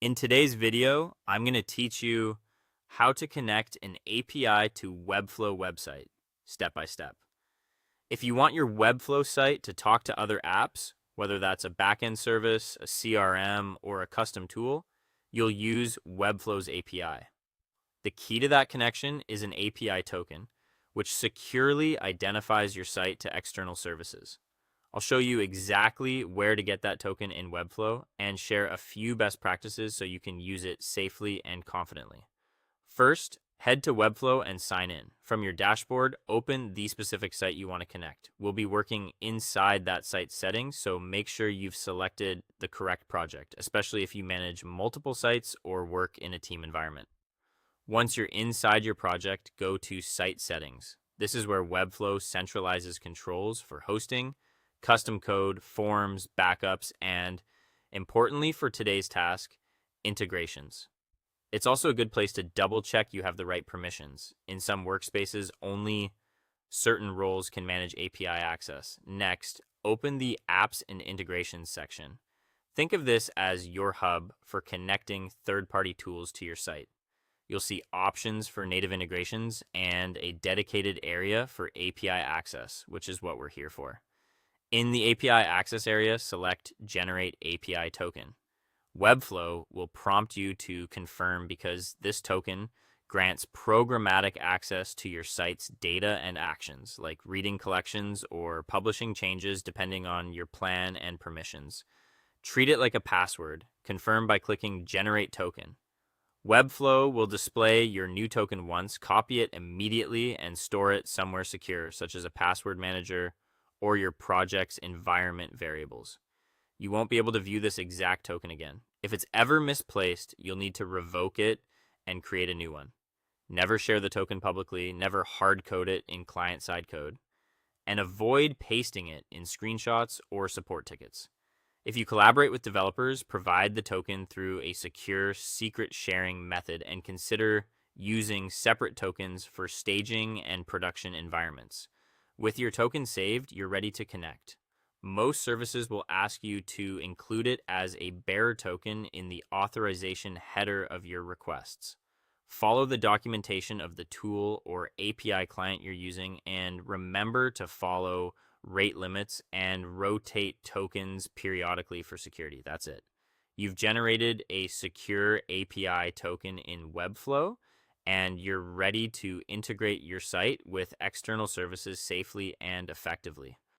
In today's video, I'm going to teach you how to connect an API to Webflow website, step by step. If you want your Webflow site to talk to other apps, whether that's a backend service, a CRM, or a custom tool, you'll use Webflow's API. The key to that connection is an API token, which securely identifies your site to external services. I'll show you exactly where to get that token in Webflow and share a few best practices so you can use it safely and confidently. First, head to Webflow and sign in. From your dashboard, open the specific site you want to connect. We'll be working inside that site's settings, so make sure you've selected the correct project, especially if you manage multiple sites or work in a team environment. Once you're inside your project, go to Site Settings. This is where Webflow centralizes controls for hosting, custom code, forms, backups, and, importantly for today's task, integrations. It's also a good place to double check you have the right permissions. In some workspaces, only certain roles can manage API access. Next, open the Apps and Integrations section. Think of this as your hub for connecting third-party tools to your site. You'll see options for native integrations and a dedicated area for API access, which is what we're here for. In the API access area, select Generate API Token. Webflow will prompt you to confirm because this token grants programmatic access to your site's data and actions, like reading collections or publishing changes depending on your plan and permissions. Treat it like a password. Confirm by clicking Generate Token. Webflow will display your new token once, copy it immediately, and store it somewhere secure, such as a password manager or your project's environment variables. You won't be able to view this exact token again. If it's ever misplaced, you'll need to revoke it and create a new one. Never share the token publicly, never hard code it in client-side code, and avoid pasting it in screenshots or support tickets. If you collaborate with developers, provide the token through a secure secret sharing method and consider using separate tokens for staging and production environments. With your token saved, you're ready to connect. Most services will ask you to include it as a bearer token in the authorization header of your requests. Follow the documentation of the tool or API client you're using, and remember to follow rate limits and rotate tokens periodically for security. That's it. You've generated a secure API token in Webflow, and you're ready to integrate your site with external services safely and effectively.